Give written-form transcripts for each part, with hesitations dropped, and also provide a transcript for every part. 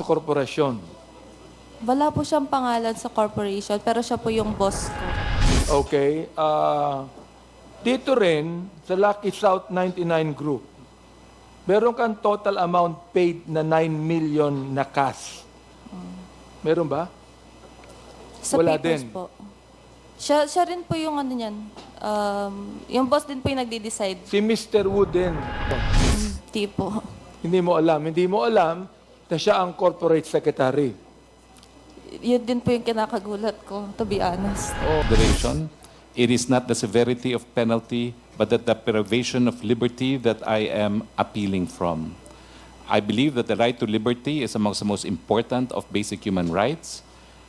sa korporasyon. Wala po siyang pangalan sa corporation, pero siya po yung boss ko. Okay. Dito rin, sa Lucky South 99 Group, meron kang total amount paid na 9 million na cash. Meron ba? Sa Wala papers din. po. Siya rin po yung ano niyan. Yung boss din po yung nagde-decide. Si Mr. Wood din. Hindi po. Hindi mo alam. Hindi mo alam na siya ang corporate secretary. Yun din po yung kinakagulat ko, to be honest. Duration. It is not the severity of penalty, but that the privation of liberty that I am appealing from. I believe that the right to liberty is amongst the most important of basic human rights,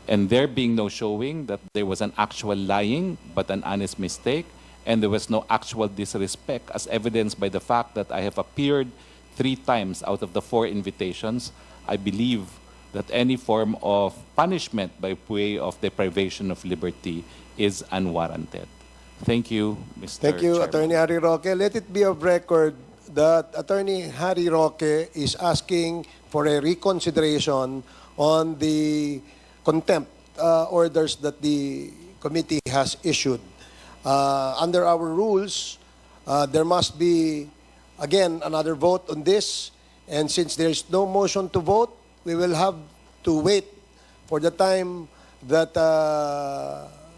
and there being no showing that there was an actual lying, but an honest mistake, and there was no actual disrespect, as evidenced by the fact that I have appeared 3 times out of the 4 invitations, I believe that any form of punishment by way of deprivation of liberty is unwarranted. Thank you, Mr. Thank you, Chairman. Attorney Harry Roque. Let it be of record that Attorney Harry Roque is asking for a reconsideration on the contempt orders that the committee has issued. Under our rules, there must be, again, another vote on this. And since there is no motion to vote, we will have to wait for the time that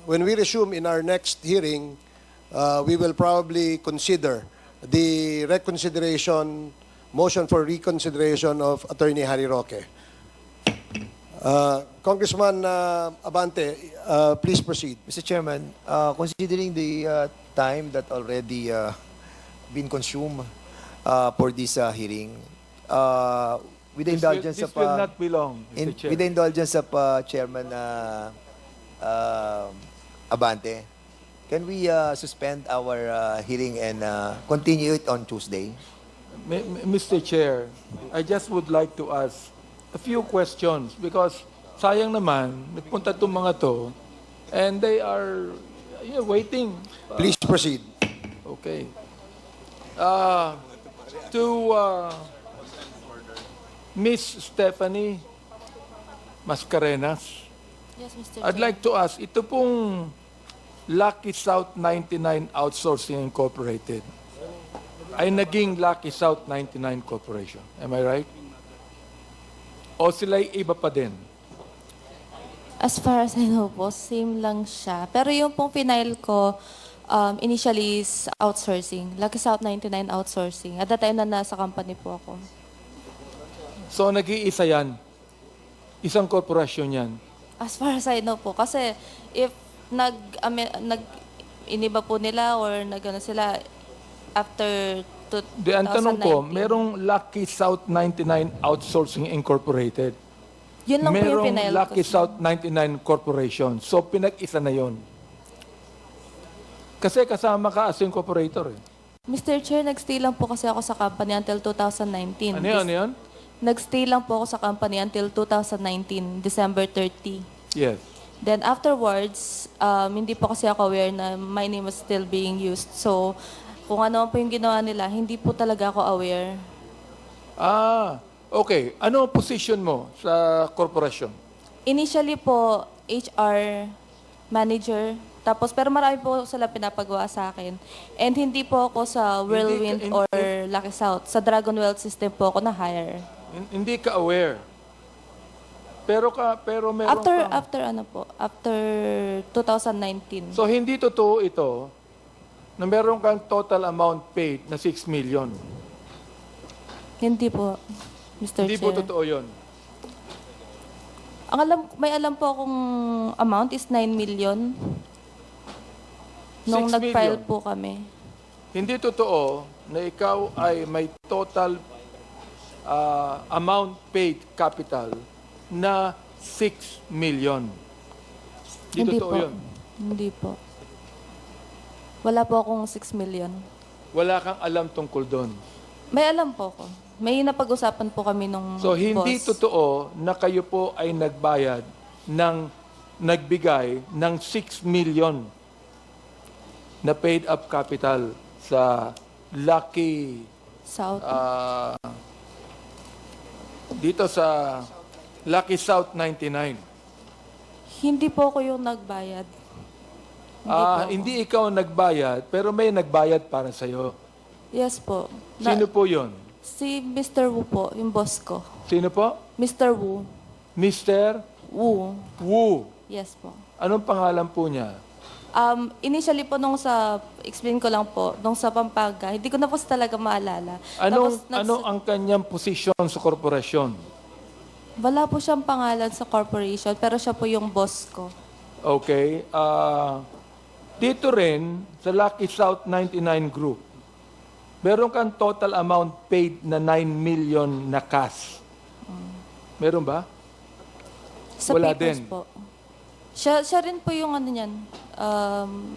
when we resume in our next hearing, we will probably consider the motion for reconsideration of Attorney Harry Roque. Congressman Abante, please proceed. Mr. Chairman, considering the time that already been consumed for this hearing, with the indulgence This of will not be long, Mr. Chair. with the indulgence of Chairman Abante, can we suspend our hearing and continue it on Tuesday? Mr. Chair, I just would like to ask a few questions because sayang naman, nagpunta itong mga to and they are waiting. Please proceed. Okay. To Miss Stephanie Mascarenas, Yes, Mr. I'd Chair. like to ask, ito pong Lucky South 99 Outsourcing Incorporated ay naging Lucky South 99 Corporation. Am I right? O sila'y iba pa din? As far as I know po, same lang siya. Pero yung pong final ko, initially is outsourcing. Lucky South 99 outsourcing. At that time na nasa company po ako. So nag-iisa yan. Isang korporasyon yan. As far as I know po. Kasi if iniba po nila or nag-ano sila after Di, ang tanong ko, 2019. merong Lucky South 99 Outsourcing Incorporated. Yun lang po yung Merong final Lucky ko. South 99 Corporation. So pinag-isa na yon. Kasi kasama ka as incorporator eh. Mr. Chair, nag-stay lang po kasi ako sa company until 2019. Ano yun? Ano yun? Nag-stay lang po ako sa company until 2019, December 30. Yes. Then afterwards, hindi po kasi ako aware na my name was still being used. So, kung ano po yung ginawa nila, hindi po talaga ako aware. Okay. Ano ang position mo sa korporasyon? Initially po, HR manager. Tapos, pero marami po sila pinapagawa sa akin. And hindi po ako sa Whirlwind Hindi- or Lucky South. Sa Dragon Wealth System po ako na-hire. Hindi ka aware. Pero meron After ano po? After 2019. So hindi totoo ito na meron kang total amount paid na 6 million. Hindi po, Mr. Hindi Chair. po totoo 'yon. May alam po akong amount is 9 million. Nung 6 nag-file million. po kami. Hindi totoo na ikaw ay may total amount paid capital na 6 million. Hindi totoo po. 'yon. Hindi po. Wala po akong 6 million. Wala kang alam tungkol doon. May alam po ako. May napag-usapan po kami nung So hindi boss. totoo na kayo po ay nagbigay ng 6 million na paid up capital sa Lucky South. dito sa Lucky South 99. Hindi po ako yung nagbayad. Hindi po ako. Hindi ikaw ang nagbayad, pero may nagbayad para sa'yo. Yes po. Sino po yon? Si Mr. Wu po, yung boss ko. Sino po? Mr. Wu. Mr. Wu. Wu. Yes po. Anong pangalan po niya? Initially po explain ko lang po, nung sa Pampanga, hindi ko na po talaga maalala. Ano ang kanyang posisyon sa korporasyon? Wala po siyang pangalan sa corporation, pero siya po yung boss ko. Okay. Dito rin, sa Lucky South 99 Group, meron kang total amount paid na 9 million na cash. Meron ba? Sa Wala papers din. po. Siya rin po yung ano niyan.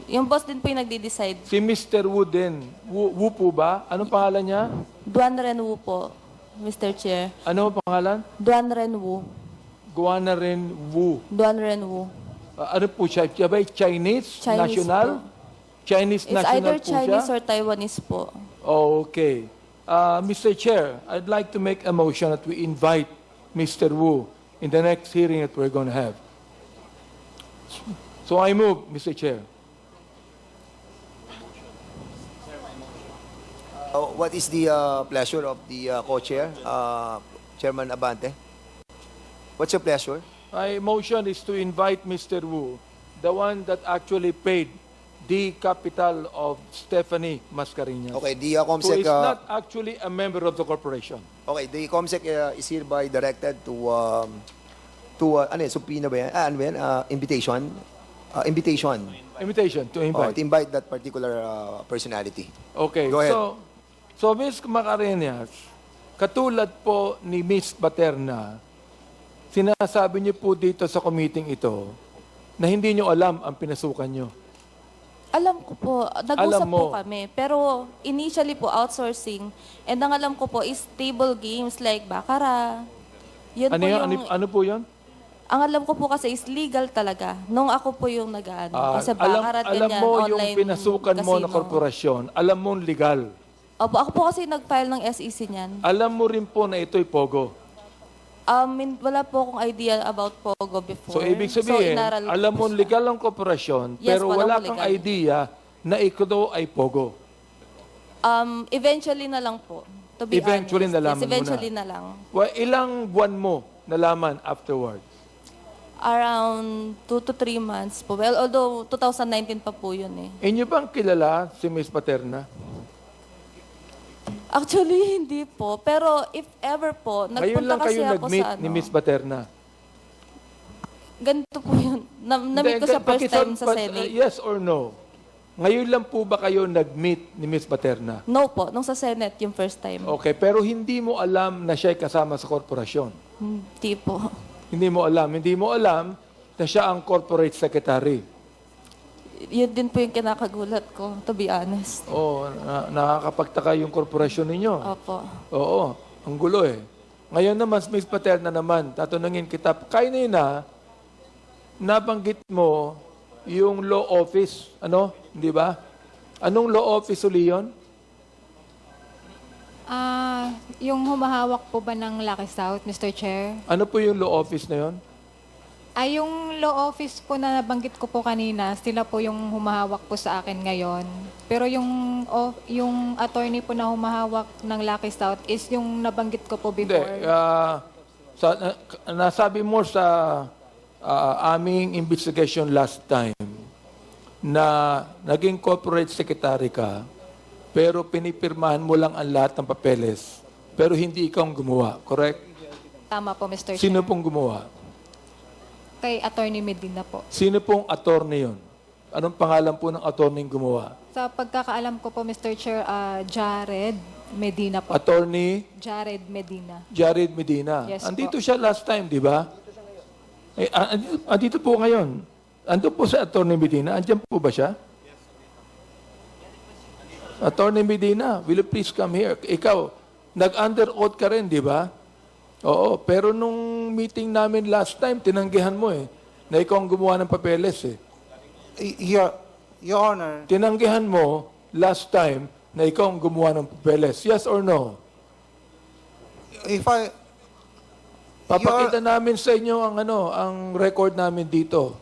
Yung boss din po yung nagde-decide. Si Mr. Wu din. Wu po ba? Anong pangalan niya? Duan Ren Wu po, Mr. Chair. Ano ang pangalan? Duan Ren Wu. Guana rin Wu. Duan Ren Wu. Ano po siya? Siya ba Chinese? Chinese National? po. Chinese It's national either po Chinese siya? or Taiwanese po. Oh, okay. Mr. Chair, I'd like to make a motion that we invite Mr. Wu in the next hearing that we're going to have. So I move, Mr. Chair. What is the pleasure of the co-chair, Chairman Abante? What's your pleasure? My motion is to invite Mr. Wu, the one that actually paid the capital of Stephanie Mascareñas, Okay, the who COMSEC, is not actually a member of the corporation. okay, the COMSEC is hereby directed to ano yun, subpoena ba yan? Ano ba yan? Invitation. Invitation to Oh, invite. to invite that particular personality. Okay, Go ahead. so Ms. Mascareñas, katulad po ni Ms. Paterna, sinasabi niyo po dito sa committee ito na hindi niyo alam ang pinasukan niyo. Alam ko po, nag-usap Alam mo. po kami. Pero initially po, outsourcing. And ang alam ko po is table games like Baccarat. Yun Ano po yun? yung... Ano po yun? Ang alam ko po kasi is legal talaga. Nung ako po yung nag-ano. Kasi alam Baccarat, alam ganyan, mo yung online pinasukan mo na casino. korporasyon, alam mo legal. Opo, ako po kasi nag-file ng SEC niyan. Alam mo rin po na ito'y pogo. Wala po akong idea about Pogo before. So, ibig sabihin, inaral ko alam po mo siya. legal ang korporasyon, Yes, pero alam wala ko kang legal. idea na ito ay pogo. Eventually na lang po. To be Eventually honest. nalaman mo Yes, eventually na. na lang. Well, ilang buwan mo nalaman afterwards? Around 2 to 3 months po. Well, although 2019 pa po yun eh. Inyo bang kilala si Miss Paterna? Actually, hindi po. Pero if ever po, Ngayon nagpunta lang kasi kayo ako nag-meet sa ano. ni Miss Paterna. Ganito po yun. Na-meet ko siya first time sa Senate. Yes or no? Ngayon lang po ba kayo nag-meet ni Miss Paterna? No po, nung sa Senate yung first time. Okay, pero hindi mo alam na siya ay kasama sa korporasyon. Hindi po. Hindi mo alam. Hindi mo alam na siya ang corporate secretary. Yun din po yung kinakagulat ko, to be honest. Oh, nakakapagtaka yung korporasyon ninyo. Opo. Oo, ang gulo eh. Ngayon naman, Miss Paterna naman, tatanungin kita, kanina, nabanggit mo yung law office, ano? Di ba? Anong law office uli yun? Yung humahawak po ba ng Lucky South, Mr. Chair? Ano po yung law office na yun? Yung law office po na nabanggit ko po kanina, sila po yung humahawak po sa akin ngayon. Pero yung attorney po na humahawak ng Lucky South is yung nabanggit ko po Hindi. before. Nasabi mo sa aming investigation last time na naging corporate secretary ka, pero pinipirmahan mo lang ang lahat ng papeles, pero hindi ikaw ang gumawa, correct? Tama po, Mr. Sino Chair. pong gumawa? Kay Attorney Medina po. Sino pong attorney yun? Anong pangalan po ng attorney gumawa? Sa pagkakaalam ko po, Mr. Chair, Jared Medina po. Attorney Jared Medina. Jared Medina. Yes Andito po. siya last time, di ba? Andito po ngayon. Ando po sa attorney Medina. Andiyan po ba siya? Attorney Medina, will you please come here? Ikaw, nag-under oath ka rin, di ba? Oo, pero nung meeting namin last time, tinanggihan mo eh, na ikaw ang gumawa ng papeles eh. Your Honor, Tinanggihan mo last time na ikaw ang gumawa ng papeles. Yes or no? if I Papakita namin sa inyo ang record namin dito.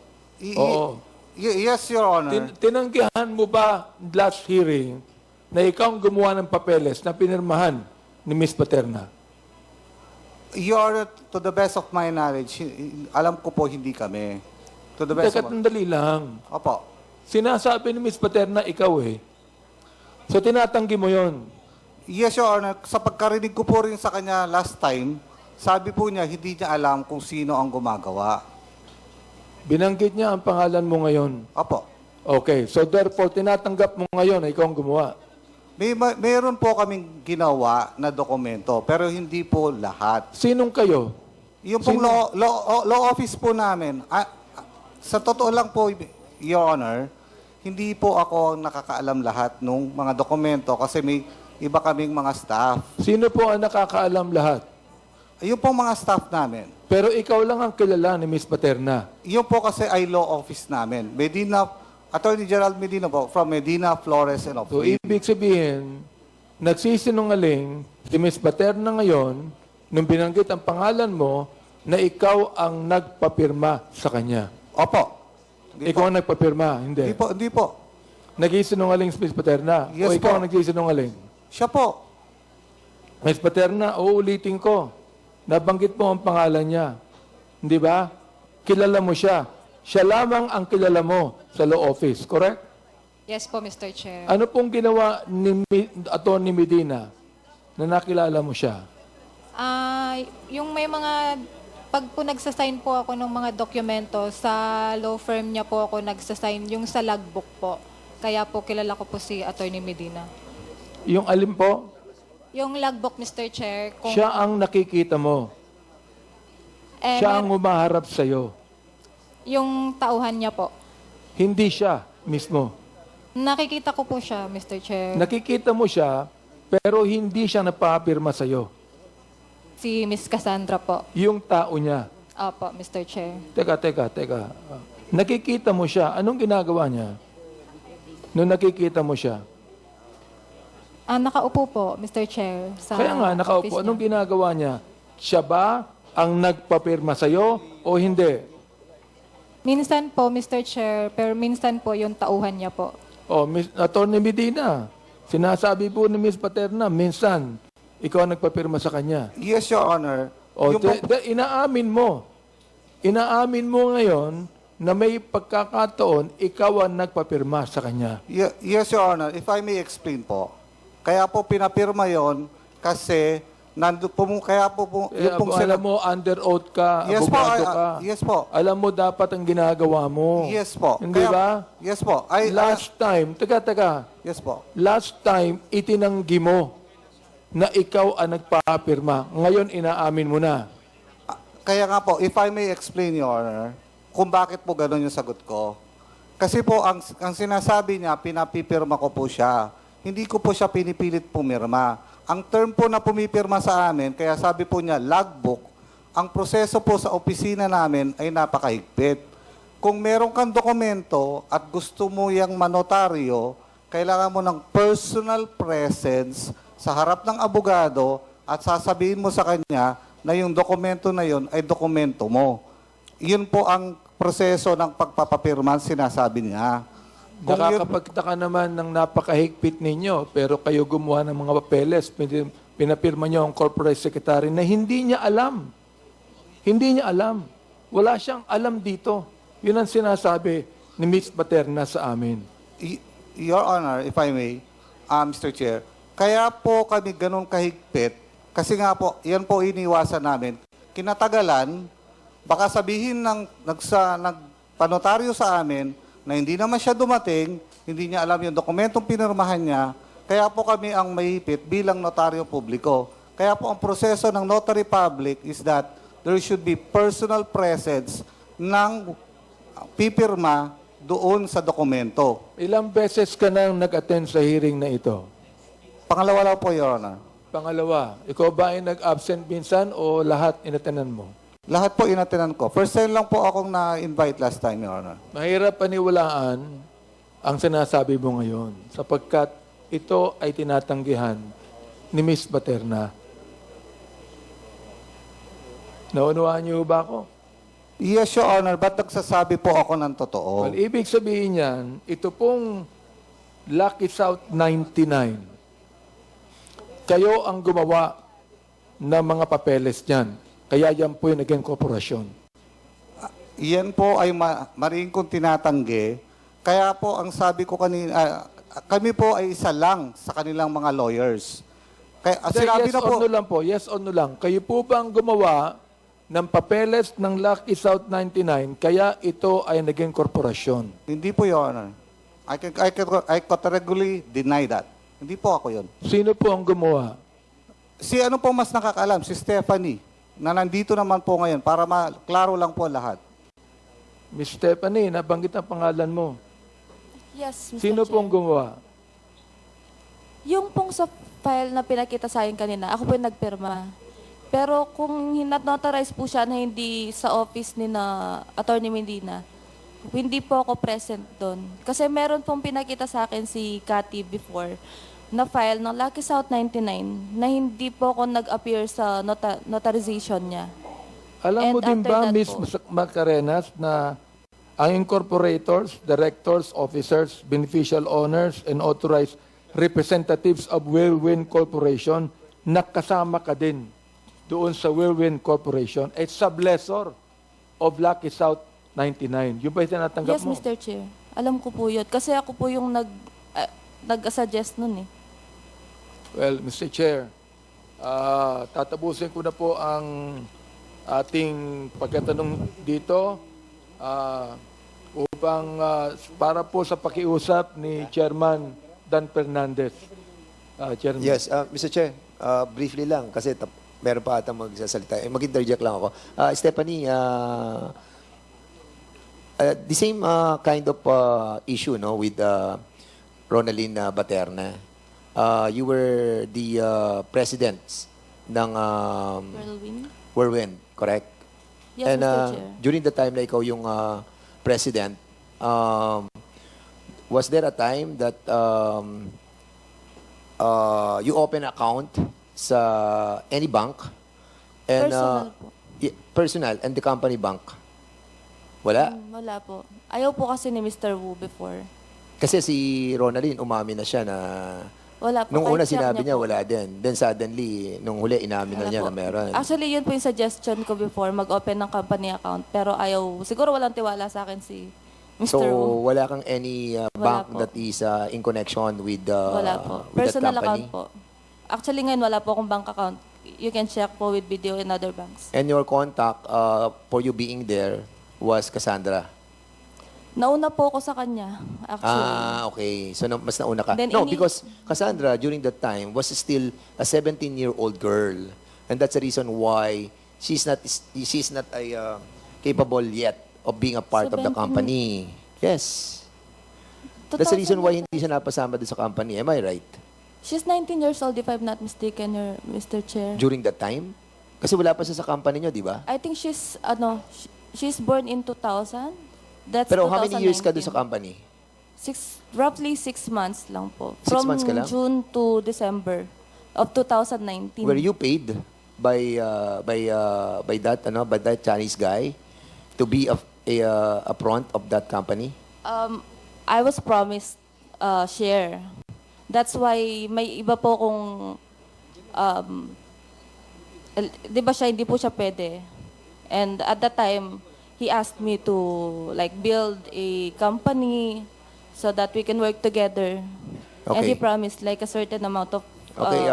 Oo. Yes, Your Honor. Tinanggihan mo ba last hearing na ikaw ang gumawa ng papeles na pinirmahan ni Miss Paterna? Your Honor, to the best of my knowledge, alam ko po hindi kami. To the best Teka, of... tandali lang. Opo. Sinasabi ni Miss Paterna, ikaw eh. So tinatanggi mo yon. Yes, Your Honor. Sa pagkarinig ko po rin sa kanya last time, sabi po niya, hindi niya alam kung sino ang gumagawa. Binanggit niya ang pangalan mo ngayon. Opo. Okay, so therefore, tinatanggap mo ngayon na ikaw ang gumawa. Mayroon po kaming ginawa na dokumento, pero hindi po lahat. Sinong kayo? Yung pong Sino? law office po namin, sa totoo lang po, Your Honor, hindi po ako nakakaalam lahat ng mga dokumento kasi may iba kaming mga staff. Sino po ang nakakaalam lahat? Yung pong mga staff namin. Pero ikaw lang ang kilala ni Miss Paterna. Yung po kasi ay law office namin. Attorney Gerald Medina po, from Medina, Flores, and So, Opuy. ibig sabihin, nagsisinungaling si Miss Paterna ngayon nung binanggit ang pangalan mo na ikaw ang nagpapirma sa kanya. Opo. Ikaw ang nagpapirma, hindi. Hindi po. Nagsisinungaling si Miss Paterna o Yes ikaw po. ang nagsisinungaling? Siya po. Miss Paterna, uulitin ko. Nabanggit mo ang pangalan niya. Hindi ba? Kilala mo siya. Siya lamang ang kilala mo sa law office, correct? Yes po, Mr. Chair. Ano pong ginawa ni Atty. Medina na nakilala mo siya? Yung may mga, pag po nagsasign po ako ng mga dokumento, sa law firm niya po ako nagsasign, yung sa logbook po. Kaya po kilala ko po si Atty. Medina. Yung alin po? Yung logbook, Mr. Chair, kung... Siya ang nakikita mo. Siya ang umaharap sa'yo. yung tauhan niya po. Hindi siya mismo. Nakikita ko po siya, Mr. Chair. Nakikita mo siya, pero hindi siya napapirma sa'yo. Si Miss Cassandra po. Yung tao niya. Opo, Mr. Chair. Teka. Nakikita mo siya. Anong ginagawa niya? Nung nakikita mo siya. Nakaupo po, Mr. Chair. Sa Kaya nga, office nakaupo. niya. Anong ginagawa niya? Siya ba ang nagpapirma sa'yo o hindi? Minsan po, Mr. Chair, pero minsan po yung tauhan niya po. O, Atty. Medina, sinasabi po ni Miss Paterna, minsan, ikaw ang nagpapirma sa kanya. Yes, Your Honor. O, Yung po- inaamin mo. Inaamin mo ngayon na may pagkakataon, ikaw ang nagpapirma sa kanya. Yes, Your Honor. If I may explain po. Kaya po pinapirma yon kasi kaya po yung pong alam mo, under oath ka, Yes po, abogado ka. yes po. Alam mo dapat ang ginagawa mo. Yes po. Hindi ba? Yes po. Last time, teka. Yes po. Last time, itinanggi mo na ikaw ang nagpapirma. Ngayon, inaamin mo na. Kaya nga po, if I may explain, Your Honor, kung bakit po gano'n yung sagot ko. Kasi po, ang sinasabi niya, pinapipirma ko po siya. Hindi ko po siya pinipilit pumirma. Ang term po na pumipirma sa amin, kaya sabi po niya, logbook, ang proseso po sa opisina namin ay napakahigpit. Kung meron kang dokumento at gusto mo yung manotaryo, kailangan mo ng personal presence sa harap ng abogado at sasabihin mo sa kanya na yung dokumento na yun ay dokumento mo. Yun po ang proseso ng pagpapapirma, sinasabi niya. Kung yun- Nakakapagtaka naman ng napakahigpit ninyo, pero kayo gumawa ng mga papeles, pinapirma niyo ang corporate secretary na hindi niya alam. Hindi niya alam. Wala siyang alam dito. Yun ang sinasabi ni Miss Paterna sa amin. Your Honor, if I may, Mr. Chair, kaya po kami ganun kahigpit, kasi nga po, yan po iniwasan namin. Kinatagalan, baka sabihin ng nagpanotaryo sa amin na hindi naman siya dumating, hindi niya alam yung dokumentong pinirmahan niya, kaya po kami ang mahigpit bilang notaryo publiko. Kaya po ang proseso ng notary public is that there should be personal presence ng pipirma doon sa dokumento. Ilang beses ka nang nag-attend sa hearing na ito? Pangalawa lang po, Your Honor. Pangalawa, ikaw ba ay nag-absent minsan o lahat inatenan mo? Lahat po inatinan ko. First time lang po akong na-invite last time, Your Honor. Mahirap paniwalaan ang sinasabi mo ngayon sapagkat ito ay tinatanggihan ni Miss Paterna. Naunawaan niyo ba ako? Yes, Your Honor, ba't nagsasabi po ako ng totoo? Well, ibig sabihin niyan, ito pong Lucky South 99, kayo ang gumawa ng mga papeles niyan. Kaya yan po yung naging korporasyon. Yan po ay mariing kong tinatanggi. Kaya po ang sabi ko kanina, kami po ay isa lang sa kanilang mga lawyers. Kaya sinabi yes na po, or no lang po, yes or no lang. Kayo po ba ang gumawa ng papeles ng Lucky South 99, kaya ito ay naging korporasyon? hindi po, Your Honor. I categorically deny that. Hindi po ako yun. Sino po ang gumawa? Si ano po mas nakakaalam? Si Stephanie, na nandito naman po ngayon para klaro lang po lahat. Miss Stephanie, nabanggit ang pangalan mo. Yes, Mr. Sino Chair. pong gumawa? Yung pong sa file na pinakita sa akin kanina, ako po yung nagpirma. Pero kung hinat-notarize po siya na hindi sa office ni na Attorney Medina, hindi po ako present doon. Kasi meron pong pinakita sa akin si Cathy before na file ng Lucky South 99 na hindi po ako nag-appear sa notarization niya. Alam mo And din after ba, that Miss po. Macarenas, na ang incorporators, directors, officers, beneficial owners, and authorized representatives of Whirlwind Corporation, nakasama ka din doon sa Whirlwind Corporation, a sublessor of Lucky South 99. Yung ba yung tinatanggap Yes, mo? Mr. Chair. Alam ko po yun. Kasi ako po yung nag-suggest nun eh. Well, Mr. Chair, tatapusin ko na po ang ating pagkatanong dito upang para po sa pakiusap ni Chairman Dan Fernandez. Chairman. Yes, Mr. Chair, briefly lang kasi meron pa ata magsasalita. Mag-interject lang ako. Stephanie, the same kind of issue no with Ronaline Baterna. You were the president ng Whirlwind? Whirlwind, correct? Yes, And Mr. Chair. during the time na ikaw yung president, was there a time that you open account sa any bank? And, Personal po. Personal and the company bank? Wala? Wala po. Ayaw po kasi ni Mr. Wu before. Kasi si Ronaline, umamin na siya na Wala po. nung Kahit una check sinabi niya po. wala din. Then suddenly, nung huli, inamin na Wala niya po. na meron. Actually, yun po yung suggestion ko before, mag-open ng company account. Pero ayaw, siguro walang tiwala sa akin si Mr. So, Wu. wala kang any Wala bank po. that is in connection with, Wala po. with that Personal company? account po. Actually, ngayon wala po akong bank account. You can check po with video in other banks. And your contact for you being there was Cassandra? Nauna po ako sa kanya, actually. Okay. So, mas nauna ka. Then No, any- because Cassandra, during that time, was still a 17-year-old girl. And that's the reason why she's not capable yet of being a part of the 17. company. Yes. That's the reason why hindi siya napasama doon sa company. Am I right? She's 19 years old, if I'm not mistaken, Mr. Chair. During that time? Kasi wala pa siya sa company nyo, di ba? I think she's born in 2000. That's Pero how many years ka doon 2019. sa company? Roughly 6 months lang po. 6 months ka lang? From June to December of 2019. Were you paid by that Chinese guy to be a front of that company? I was promised share. That's why may iba po kung di ba siya, hindi po siya pwede. And at that time, he asked me to like build a company so that we can work together. And he Okay. promised like a certain amount of Okay,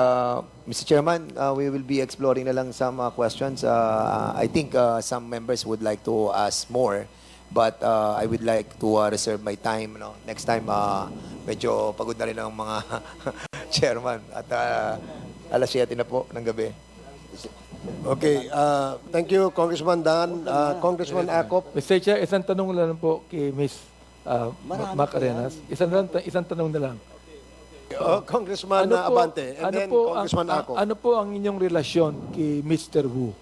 Mr. Chairman, we will be exploring na lang some questions. I think some members would like to ask more, but I would like to reserve my time. No? Next time, medyo pagod na rin ang mga chairman. At alas 7 na po ng gabi. Okay, thank you, Congressman Dan. Congressman Acop. Mr. Chair, isang tanong lang po kay Miss Macarenas. Isang tanong na lang. Congressman Abante. And then Congressman Acop. ano po ang inyong relasyon kay Mr. Wu?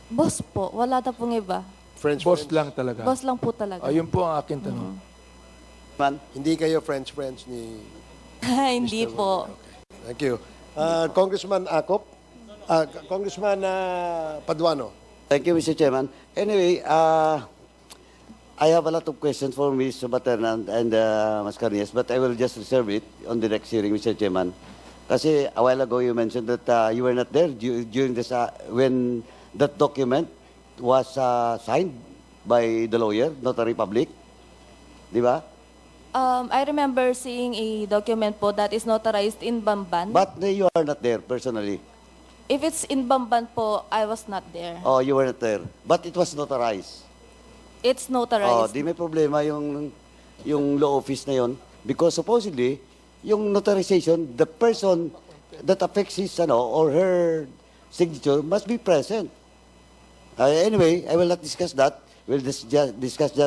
boss po. Wala na pong iba. Friends. Boss lang talaga. Boss lang po talaga. Ayun po ang akin tanong. Hindi kayo friends ni... Hindi po. Thank you. Congressman Acop. Congressman Paduano. Thank you, Mr. Chairman. Anyway, I have a lot of questions for Ms. Subaterna and Ms. Carnias, but I will just reserve it on the next hearing, Mr. Chairman. Kasi a while ago you mentioned that you were not there during this when that document was signed by the lawyer, Notary Public. Di ba? I remember seeing a document po that is notarized in Bamban. But you are not there personally. If it's in Bamban po, I was not there. Oh, you were not there. But it was notarized. It's Oh, notarized. di may problema yung law office na yon because supposedly yung notarization, the person that affects his or her signature must be present. Anyway, I will not discuss that. We'll discuss